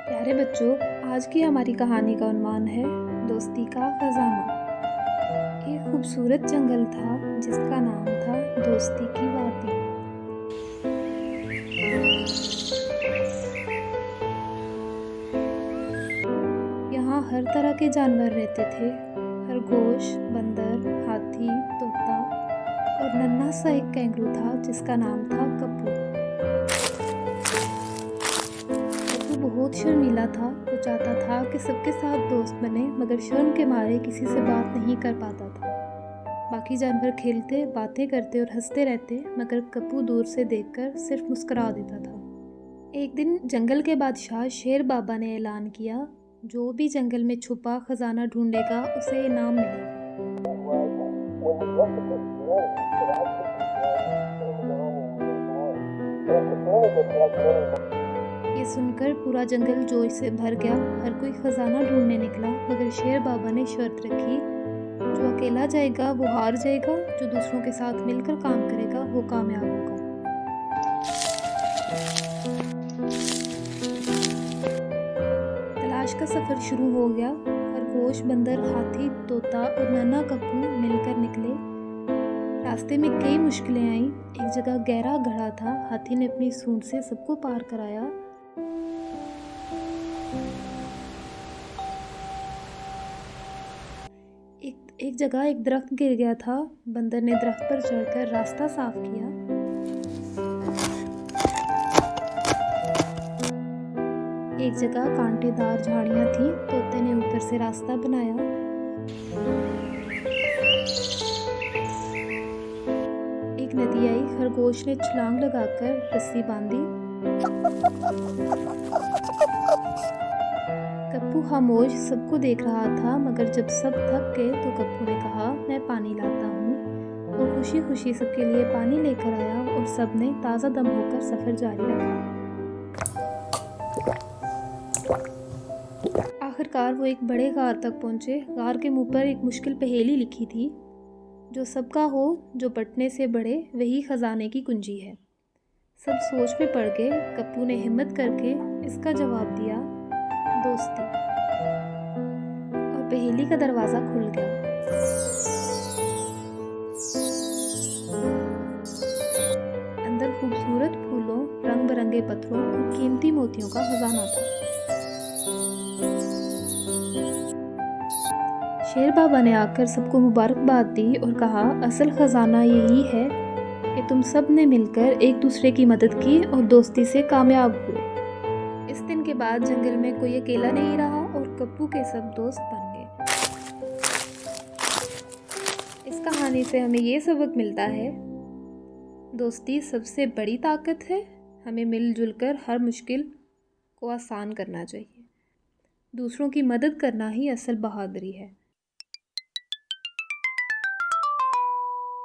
प्यारे बच्चों, आज की हमारी कहानी का उन्वान है दोस्ती का खजाना। एक खूबसूरत जंगल था जिसका नाम था दोस्ती की वादी। यहाँ हर तरह के जानवर रहते थे। खरगोश, बंदर, हाथी, तोता और नन्हा सा एक कैंगरू था जिसका नाम था कप्पू। कप्पू बहुत शर्मीला था। वो चाहता था कि सबके साथ दोस्त बने, मगर शर्म के मारे किसी से बात नहीं कर पाता था। बाकी जानवर खेलते, बातें करते और हंसते रहते, मगर कप्पू दूर से देखकर सिर्फ मुस्कुरा देता था। एक दिन जंगल के बादशाह शेर बाबा ने ऐलान किया, जो भी जंगल में छुपा खजाना ढूंढेगा उसे इनाम मिलेगा। ये सुनकर पूरा जंगल जोश से भर गया। हर कोई खजाना ढूंढने निकला, मगर शेर बाबा ने शर्त रखी, जो अकेला जाएगा वो हार जाएगा, जो दूसरों के साथ मिलकर काम करेगा वो कामयाब होगा। तलाश का सफर शुरू हो गया। खरगोश, बंदर, हाथी, तोता और नन्हा कप्पू मिलकर निकले। रास्ते में कई मुश्किलें आईं। एक जगह गहरा गड्ढा था। हाथी ने अपनी सूंड से सबको पार कराया। एक जगह एक दरख्त गिर गया था। बंदर ने दरख्त पर चढ़कर रास्ता साफ किया। एक जगह कांटेदार झाड़ियां थी। तोते ने ऊपर से रास्ता बनाया। एक नदी आई। खरगोश ने छलांग लगाकर रस्सी बांधी। कप्पू खामोश सबको देख रहा था, मगर जब सब थक गए तो कप्पू ने कहा, मैं पानी लाता हूँ। वो खुशी खुशी सबके लिए पानी लेकर आया और सबने ताज़ा दम होकर सफ़र जारी रखा। आखिरकार वो एक बड़े गार तक पहुँचे। गार के मुंह पर एक मुश्किल पहेली लिखी थी, जो सबका हो, जो बंटने से बढ़े, वही खजाने की कुंजी है। सब सोच में पड़ गए। कप्पू ने हिम्मत करके इसका जवाब दिया, दोस्ती। और पहेली का दरवाज़ा खुल गया। अंदर खूबसूरत फूलों, रंग बिरंगे पत्थरों और कीमती मोतियों का खजाना था। शेर बाबा ने आकर सबको मुबारकबाद दी और कहा, असल खजाना यही है कि तुम सब ने मिलकर एक दूसरे की मदद की और दोस्ती से कामयाब हुए। इस दिन के बाद जंगल में कोई अकेला नहीं रहा और कप्पू के सब दोस्त बन गए। इस कहानी से हमें ये सबक मिलता है, दोस्ती सबसे बड़ी ताकत है। हमें मिलजुल कर हर मुश्किल को आसान करना चाहिए। दूसरों की मदद करना ही असल बहादुरी है।